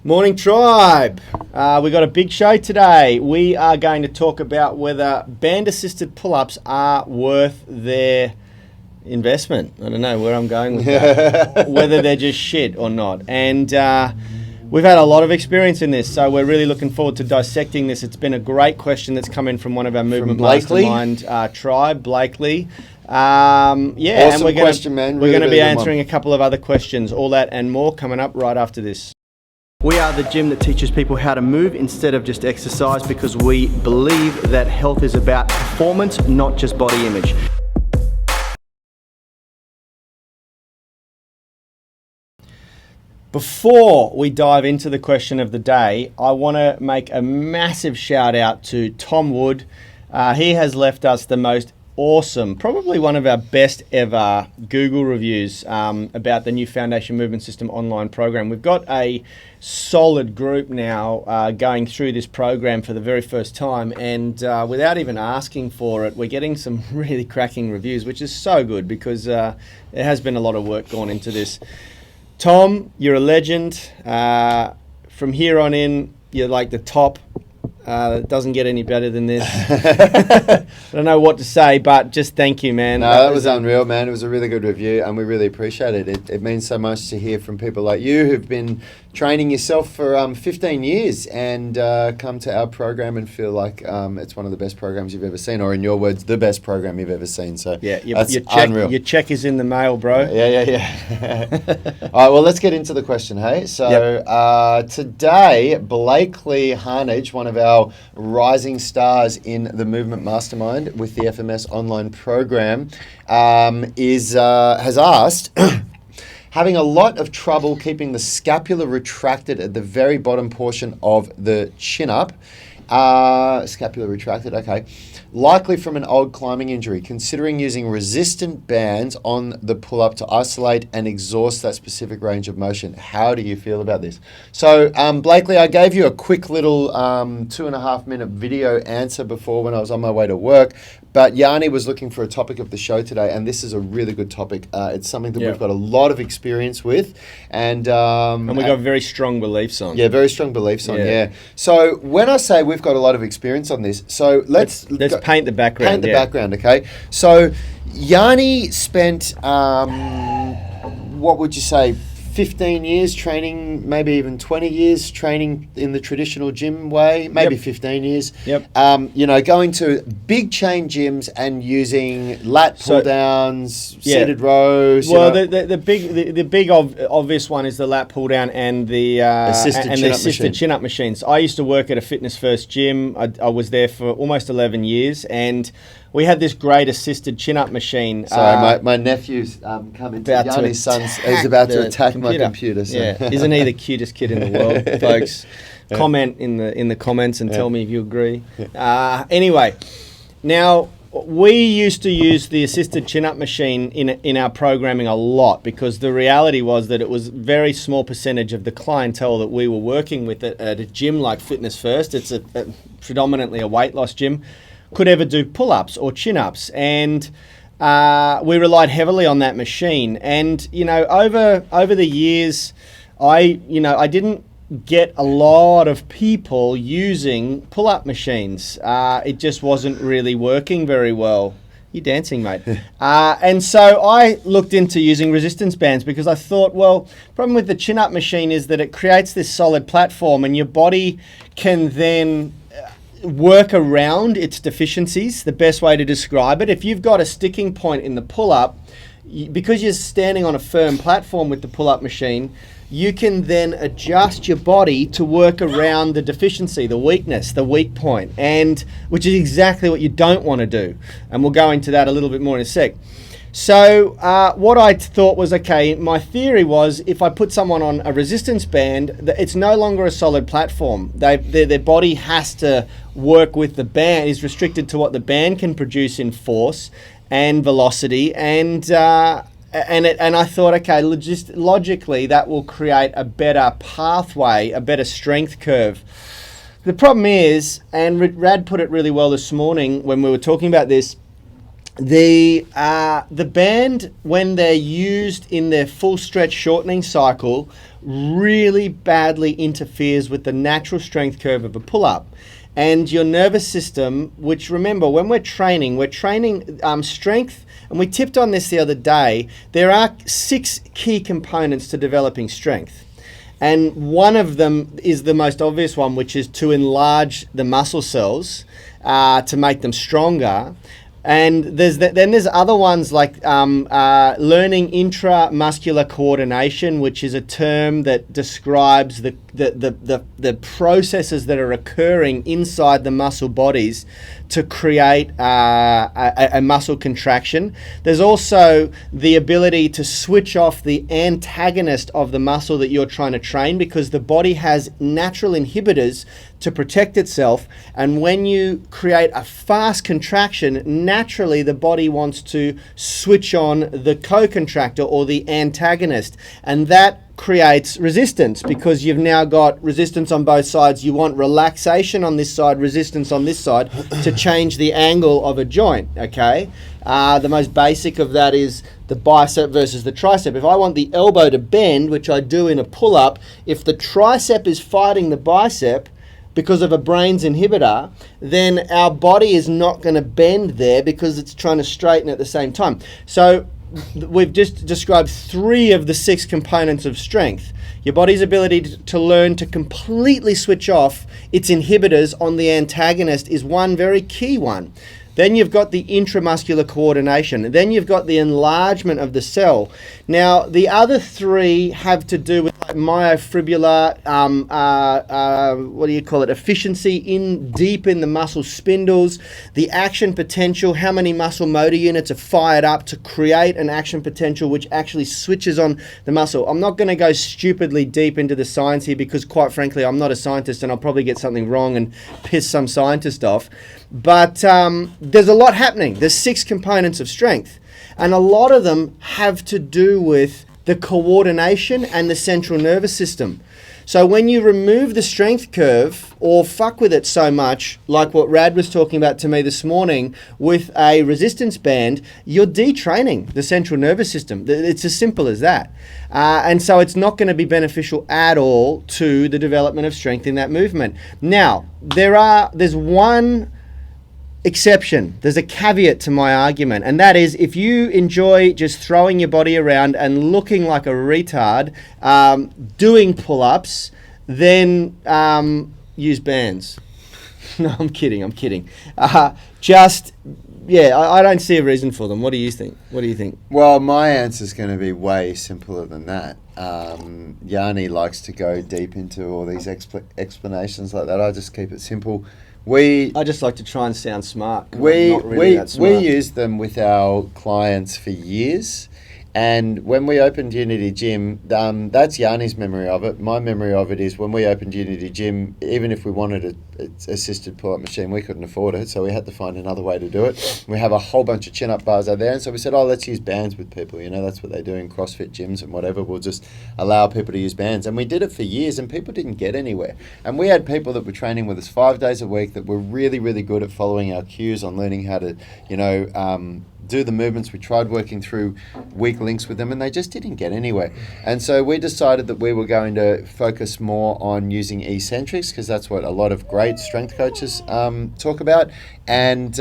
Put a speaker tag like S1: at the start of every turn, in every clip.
S1: Morning, Tribe. We got a big show today. We are going to talk about whether band-assisted pull-ups are worth their investment. I don't know where I'm going with that. Whether they're just shit or not. And we've had a lot of experience in this, so we're really looking forward to dissecting this. It's been a great question that's come in from one of our Movement Mastermind Tribe, Blakely.
S2: Awesome, and we're
S1: going to be answering a couple of other questions. All that and more coming up right after this. We are the gym that teaches people how to move instead of just exercise, because we believe that health is about performance, not just body image. Before we dive into the question of the day, I want to make a massive shout out to Tom Wood. He has left us the most awesome, probably one of our best ever Google reviews about the new Foundation Movement System online program. We've got a solid group now going through this program for the very first time, and without even asking for it, we're getting some really cracking reviews, which is so good because there has been a lot of work gone into this. Tom, you're a legend. From here on in, you're like the top. It doesn't get any better than this. I don't know what to say, but just thank you, man.
S2: No, that was unreal, man. It was a really good review, and we really appreciate it. It means so much to hear from people like you who've been training yourself for 15 years and come to our program and feel like it's one of the best programs you've ever seen, or in your words, the best program you've ever seen. So
S1: yeah,
S2: that's unreal.
S1: Your check is in the mail, bro.
S2: Yeah. All right, well, let's get into the question, hey? So today, Blakely Harnage, one of our rising stars in the Movement Mastermind with the FMS online program, has asked, having a lot of trouble keeping the scapula retracted at the very bottom portion of the chin up. Scapula retracted, okay. Likely from an old climbing injury, considering using resistant bands on the pull-up to isolate and exhaust that specific range of motion. How do you feel about this? So, Blakely, I gave you a quick little 2.5 minute video answer before when I was on my way to work, but Yanni was looking for a topic of the show today, and this is a really good topic. It's something that we've got a lot of experience with, and
S1: we've got very strong beliefs on.
S2: Yeah, very strong beliefs on. Yeah. So when I say we've got a lot of experience on this, so let's
S1: paint the background.
S2: Paint the background, okay? So Yanni spent, what would you say, 15 years training, maybe even 20 years training in the traditional gym way, maybe 15 years. Going to big chain gyms and using lat pull downs, seated rows.
S1: Well, the big obvious one is the lat pull down and the assisted chin up machines. I used to work at a Fitness First gym. I was there for almost 11 years, and we had this great assisted chin-up machine.
S2: Sorry, my nephew's come into Yanni's son's. He's about to attack my computer. So.
S1: Yeah, isn't he the cutest kid in the world, folks? Comment in the comments and tell me if you agree. Anyway, now we used to use the assisted chin-up machine in our programming a lot, because the reality was that it was a very small percentage of the clientele that we were working with at a gym like Fitness First. It's predominantly a weight loss gym. Could ever do pull-ups or chin-ups, and we relied heavily on that machine. And over the years, I didn't get a lot of people using pull-up machines. It just wasn't really working very well. You're dancing, mate. And so I looked into using resistance bands, because I thought, well, problem with the chin-up machine is that it creates this solid platform, and your body can then work around its deficiencies. The best way to describe it, if you've got a sticking point in the pull-up, because you're standing on a firm platform with the pull-up machine, you can then adjust your body to work around the deficiency, the weakness, the weak point, and which is exactly what you don't want to do. And we'll go into that a little bit more in a sec. So what I thought was, okay, my theory was, if I put someone on a resistance band, it's no longer a solid platform. Their body has to work with the band, is restricted to what the band can produce in force and velocity, and I thought, okay, logically that will create a better pathway, a better strength curve. The problem is, and Rad put it really well this morning when we were talking about this, the band, when they're used in their full stretch shortening cycle, really badly interferes with the natural strength curve of a pull-up. And your nervous system, which, remember, when we're training strength, and we tipped on this the other day, there are 6 key components to developing strength. And one of them is the most obvious one, which is to enlarge the muscle cells to make them stronger. And then there's other ones like learning intramuscular coordination, which is a term that describes the processes that are occurring inside the muscle bodies to create a muscle contraction. There's also the ability to switch off the antagonist of the muscle that you're trying to train, because the body has natural inhibitors to protect itself, and when you create a fast contraction, naturally the body wants to switch on the co-contractor or the antagonist, and that creates resistance, because you've now got resistance on both sides. You want relaxation on this side, resistance on this side, to change the angle of a joint, okay? The most basic of that is the bicep versus the tricep. If I want the elbow to bend, which I do in a pull-up, if the tricep is fighting the bicep because of a brain's inhibitor, then our body is not going to bend there because it's trying to straighten at the same time. So we've just described 3 of the 6 components of strength. Your body's ability to learn to completely switch off its inhibitors on the antagonist is one very key one. Then you've got the intramuscular coordination. Then you've got the enlargement of the cell. Now, the other 3 have to do with myofibrillar, efficiency deep in the muscle spindles, the action potential, how many muscle motor units are fired up to create an action potential which actually switches on the muscle. I'm not going to go stupidly deep into the science here because, quite frankly, I'm not a scientist and I'll probably get something wrong and piss some scientist off. But there's a lot happening. There's 6 components of strength, and a lot of them have to do with the coordination and the central nervous system. So when you remove the strength curve or fuck with it so much, like what Rad was talking about to me this morning with a resistance band, you're detraining the central nervous system. It's as simple as that. And so it's not going to be beneficial at all to the development of strength in that movement. Now, there's one exception. There's a caveat to my argument, and that is if you enjoy just throwing your body around and looking like a retard doing pull-ups, then use bands. No, I'm kidding. I don't see a reason for them. What do you think?
S2: Well, my answer is going to be way simpler than that. Yanni likes to go deep into all these explanations like that. I just keep it simple.
S1: I just like to try and sound smart.
S2: We use them with our clients for years, and when we opened Unity Gym, that's Yanni's memory of it. My memory of it is when we opened Unity Gym, even if we wanted an assisted pull-up machine, we couldn't afford it, so we had to find another way to do it. We have a whole bunch of chin-up bars out there, and so we said, let's use bands with people. That's what they do in CrossFit gyms and whatever. We'll just allow people to use bands. And we did it for years, and people didn't get anywhere. And we had people that were training with us 5 days a week that were really, really good at following our cues on learning how to, do the movements. We tried working through weak links with them, and they just didn't get anywhere. And so we decided that we were going to focus more on using eccentrics, because that's what a lot of great strength coaches talk about, and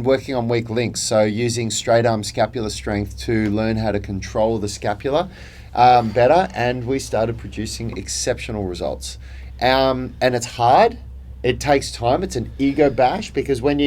S2: working on weak links. So using straight arm scapular strength to learn how to control the scapula better, and we started producing exceptional results. And it's hard. It takes time. It's an ego bash, because when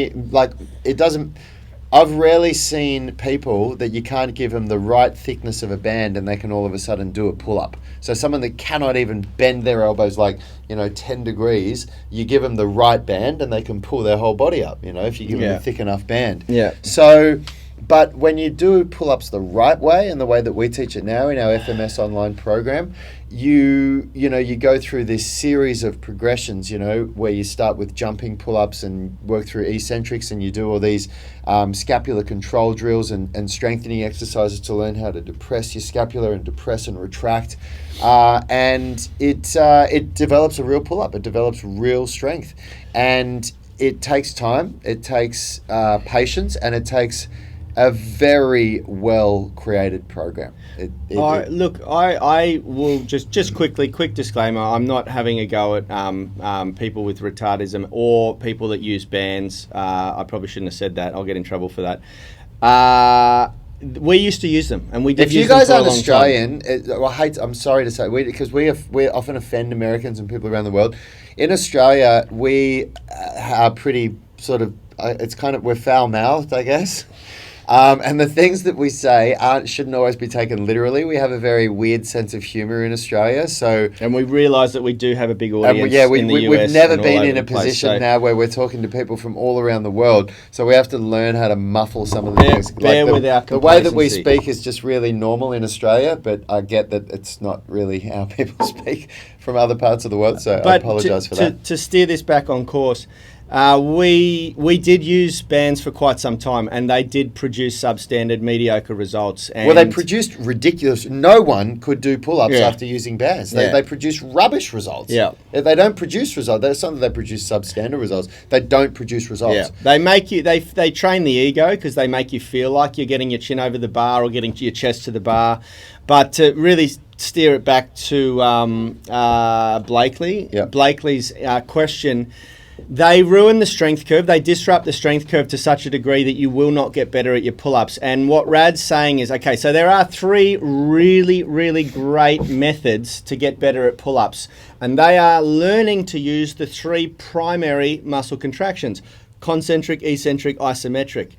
S2: I've rarely seen people that you can't give them the right thickness of a band and they can all of a sudden do a pull-up. So someone that cannot even bend their elbows 10 degrees, you give them the right band and they can pull their whole body up, if you give them a thick enough band.
S1: Yeah.
S2: So, but when you do pull-ups the right way, and the way that we teach it now in our FMS online program, you go through this series of progressions, where you start with jumping pull-ups and work through eccentrics, and you do all these scapular control drills and strengthening exercises to learn how to depress your scapula and depress and retract. And it develops a real pull-up. It develops real strength. And it takes time, it takes patience, and it takes a very well created program.
S1: I will just quickly, quick disclaimer. I'm not having a go at people with retardism or people that use bands. I probably shouldn't have said that. I'll get in trouble for that. We used to use them, and we did.
S2: If you
S1: use them
S2: guys
S1: for a
S2: aren't
S1: long
S2: Australian, I'm sorry to say, because we often offend Americans and people around the world. In Australia, we are pretty sort of. It's kind of, we're foul mouthed, I guess. And the things that we say shouldn't always be taken literally. We have a very weird sense of humour in Australia. And
S1: we realise that we do have a big audience in the US.
S2: We've never been in a position now where we're talking to people from all around the world. So we have to learn how to muffle some of the things. The way that we speak is just really normal in Australia, but I get that it's not really how people speak from other parts of the world. So I apologise for that.
S1: To steer this back on course, we did use bands for quite some time, and they did produce substandard, mediocre results.
S2: Well, they produced ridiculous. No one could do pull-ups after using bands. They produce rubbish results.
S1: Yeah.
S2: If they don't produce results, it's not that they produce substandard results. They don't produce results.
S1: Yeah. They make you. They train the ego because they make you feel like you're getting your chin over the bar or getting your chest to the bar. But to really steer it back to Blakely, Blakely's question. They ruin the strength curve. They disrupt the strength curve to such a degree that you will not get better at your pull-ups. And what Rad's saying is, okay, so there are 3 really, really great methods to get better at pull-ups. And they are learning to use the 3 primary muscle contractions: concentric, eccentric, isometric.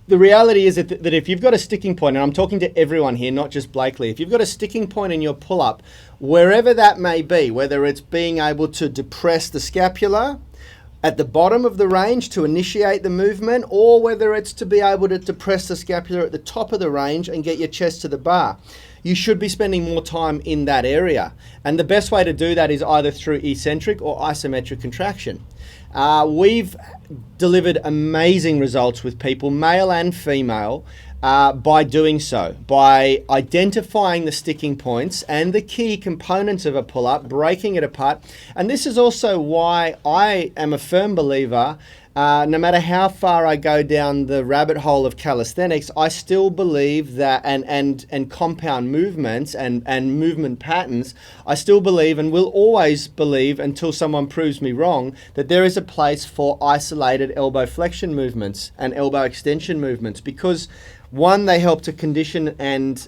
S1: The reality is that if you've got a sticking point, and I'm talking to everyone here, not just Blakely, if you've got a sticking point in your pull-up, wherever that may be, whether it's being able to depress the scapula at the bottom of the range to initiate the movement, or whether it's to be able to depress the scapula at the top of the range and get your chest to the bar, you should be spending more time in that area. And the best way to do that is either through eccentric or isometric contraction. We've delivered amazing results with people, male and female, by doing so, by identifying the sticking points and the key components of a pull-up, breaking it apart. And this is also why I am a firm believer, no matter how far I go down the rabbit hole of calisthenics, I still believe that, and compound movements and movement patterns, I still believe and will always believe until someone proves me wrong, that there is a place for isolated elbow flexion movements and elbow extension movements, because 1, they help to condition and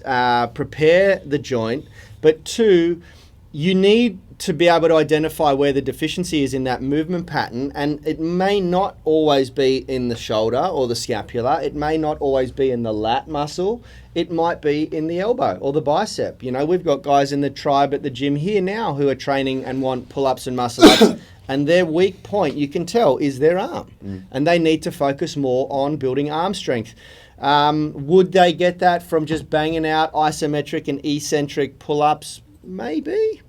S1: prepare the joint, but 2, you need to be able to identify where the deficiency is in that movement pattern, and it may not always be in the shoulder or the scapula, it may not always be in the lat muscle, it might be in the elbow or the bicep. You know, we've got guys in the tribe at the gym here now who are training and want pull-ups and muscle-ups, and their weak point, you can tell, is their arm, and they need to focus more on building arm strength. Would they get that from just banging out isometric and eccentric pull-ups? Maybe.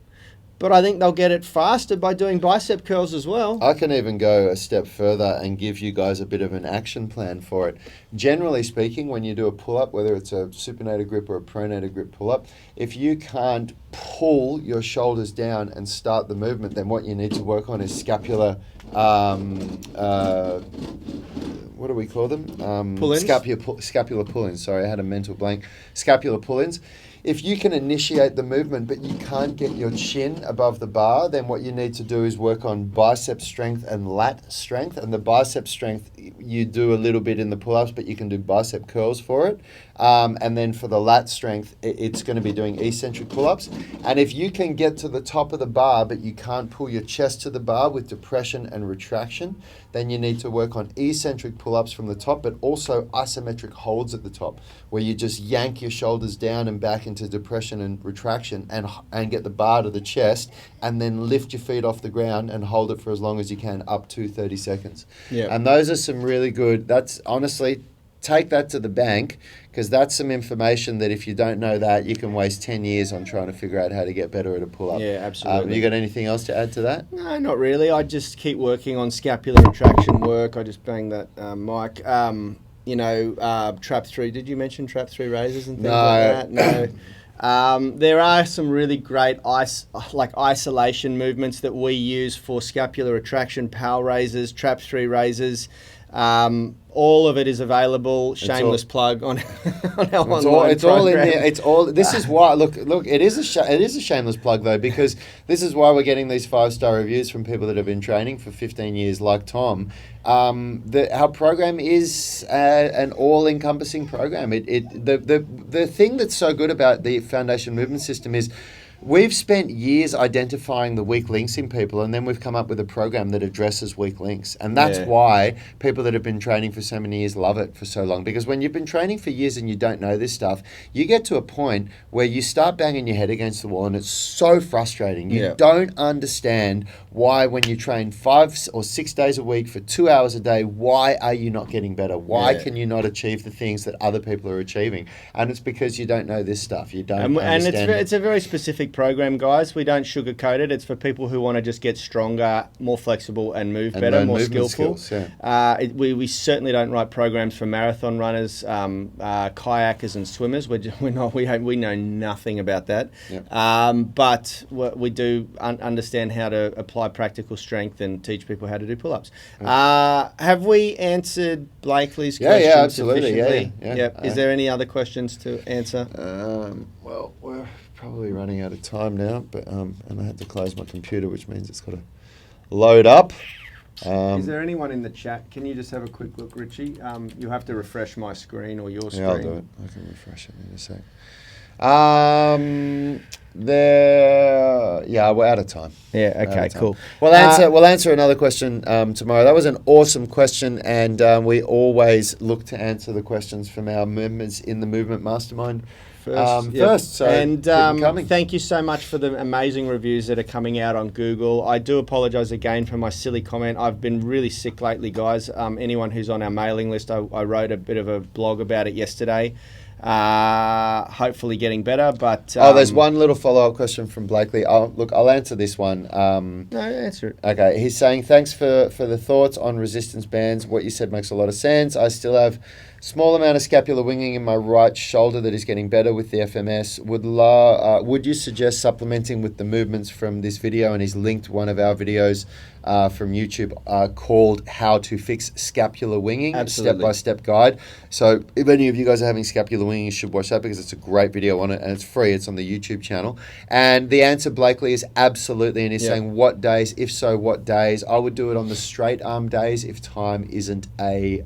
S1: But I think they'll get it faster by doing bicep curls as well.
S2: I can even go a step further and give you guys a bit of an action plan for it. Generally speaking, when you do a pull-up, whether it's a supinator grip or a pronator grip pull-up, if you can't pull your shoulders down and start the movement, then what you need to work on is scapular, what do we call them?
S1: Pull-ins?
S2: Scapular pull-ins. Sorry, I had a mental blank. Scapular pull-ins. If you can initiate the movement but you can't get your chin above the bar, then what you need to do is work on bicep strength and lat strength. And the bicep strength, you do a little bit in the pull-ups, but you can do bicep curls for it. And then for the lat strength, it's going to be doing eccentric pull-ups. And if you can get to the top of the bar but you can't pull your chest to the bar with depression and retraction, then you need to work on eccentric pull-ups from the top, but also isometric holds at the top, where you just yank your shoulders down and back into depression and retraction and get the bar to the chest, and then lift your feet off the ground and hold it for as long as you can, up to 30 seconds.
S1: Yeah.
S2: And those are some really good, that's honestly, take that to the bank, because that's some information that if you don't know that, you can waste 10 years on trying to figure out how to get better at a pull-up.
S1: Yeah, absolutely.
S2: Have you got anything else to add to that?
S1: No, not really. I just keep working on scapular retraction work. I just bang that mic. Trap 3. Did you mention trap 3 raises and things like that? No. There are some really great isolation movements that we use for scapular retraction, power raises, trap 3 raises. All of it is available. Shameless plug on our online
S2: It's all in
S1: program.
S2: there. It's all. This is why. Look. It is a shameless plug though, because this is why we're getting these 5-star reviews from people that have been training for 15 years, like Tom. Our program is an all-encompassing program. The thing that's so good about the foundation movement system is, we've spent years identifying the weak links in people, and then we've come up with a program that addresses weak links. And that's why people that have been training for so many years love it for so long. Because when you've been training for years and you don't know this stuff, you get to a point where you start banging your head against the wall, and it's so frustrating. You don't understand why, when you train 5 or 6 days a week for 2 hours a day, why are you not getting better? Why can you not achieve the things that other people are achieving? And it's because you don't know this stuff. You don't understand.
S1: And it's a very specific program, guys. We don't sugarcoat it. It's for people who want to just get stronger, more flexible, and move better, more skillful. We certainly don't write programs for marathon runners, kayakers, and swimmers. We know nothing about that. But we do understand how to apply practical strength and teach people how to do pull-ups. Have we answered Blakely's question sufficiently?
S2: Yeah.
S1: Is there any other questions to answer?
S2: Well, we're probably running out of time now, but and I had to close my computer, which means it's got to load up.
S1: Is there anyone in the chat? Can you just have a quick look, Richie? You'll have to refresh my screen or your screen.
S2: Yeah, I'll do it. I can refresh it in a sec. We're out of time.
S1: Yeah, okay, cool.
S2: We'll answer another question tomorrow. That was an awesome question, and we always look to answer the questions from our members in the Movement Mastermind first. So
S1: and
S2: keep them coming.
S1: Thank you so much for the amazing reviews that are coming out on Google. I do apologise again for my silly comment. I've been really sick lately, guys. Anyone who's on our mailing list, I wrote a bit of a blog about it yesterday. Hopefully getting better, but
S2: there's one little follow-up question from Blakely. I'll answer this one.
S1: No, answer it.
S2: Okay, he's saying, thanks for the thoughts on resistance bands. What you said makes a lot of sense. I still have small amount of scapular winging in my right shoulder that is getting better with the FMS. Would you suggest supplementing with the movements from this video? And he's linked one of our videos from YouTube called How to Fix Scapula Winging, step-by-step guide. So if any of you guys are having scapular winging, you should watch that, because it's a great video on it, and it's free. It's on the YouTube channel. And the answer, Blakely, is absolutely. And he's saying, what days? If so, what days? I would do it on the straight arm days if time isn't a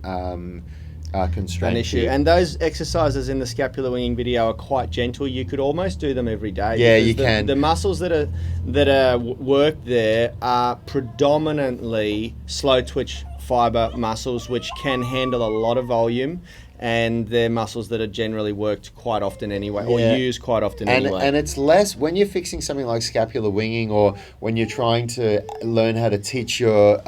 S2: constraint.
S1: An issue. And those exercises in the scapular winging video are quite gentle. You could almost do them every day.
S2: Yeah, you can.
S1: The muscles that are worked there are predominantly slow twitch fiber muscles, which can handle a lot of volume. And they're muscles that are generally worked quite often anyway, or used quite often anyway.
S2: And it's less, when you're fixing something like scapular winging, or when you're trying to learn how to teach your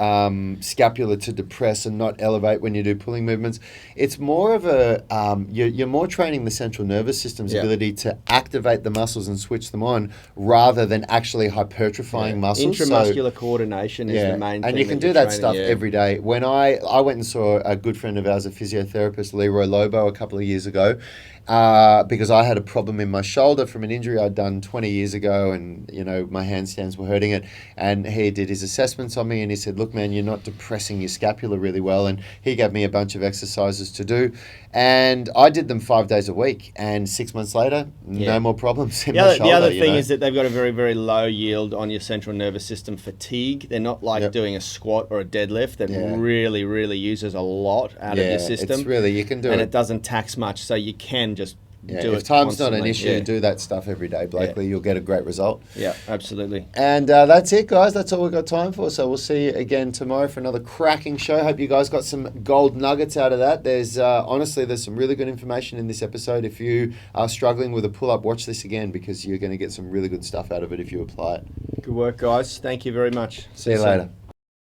S2: scapula to depress and not elevate when you do pulling movements, it's more of a, you're more training the central nervous system's ability to activate the muscles and switch them on, rather than actually hypertrophying muscles.
S1: Intramuscular coordination is the main thing.
S2: And you can do that stuff every day. When I went and saw a good friend of ours, a physiotherapist, Leroy Lobo, a couple of years ago, because I had a problem in my shoulder from an injury I'd done 20 years ago, and my handstands were hurting it, and he did his assessments on me, and he said, look man, you're not depressing your scapula really well, and he gave me a bunch of exercises to do, and I did them 5 days a week, and 6 months later, no more problems in my shoulder.
S1: The other thing is that they've got a very, very low yield on your central nervous system fatigue. They're not like doing a squat or a deadlift that really, really uses a lot out of your system.
S2: It's really, you can do it.
S1: And it doesn't tax much, so you can just do it.
S2: If time's not an issue, do that stuff every day, Blakely. You'll get a great result.
S1: Yeah, absolutely.
S2: And that's it, guys. That's all we've got time for. So we'll see you again tomorrow for another cracking show. Hope you guys got some gold nuggets out of that. There's honestly, there's some really good information in this episode. If you are struggling with a pull-up, watch this again, because you're going to get some really good stuff out of it if you apply it.
S1: Good work, guys. Thank you very much.
S2: See you later.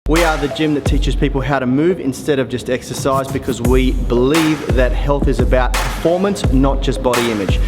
S1: We are the gym that teaches people how to move instead of just exercise, because we believe that health is about performance, not just body image.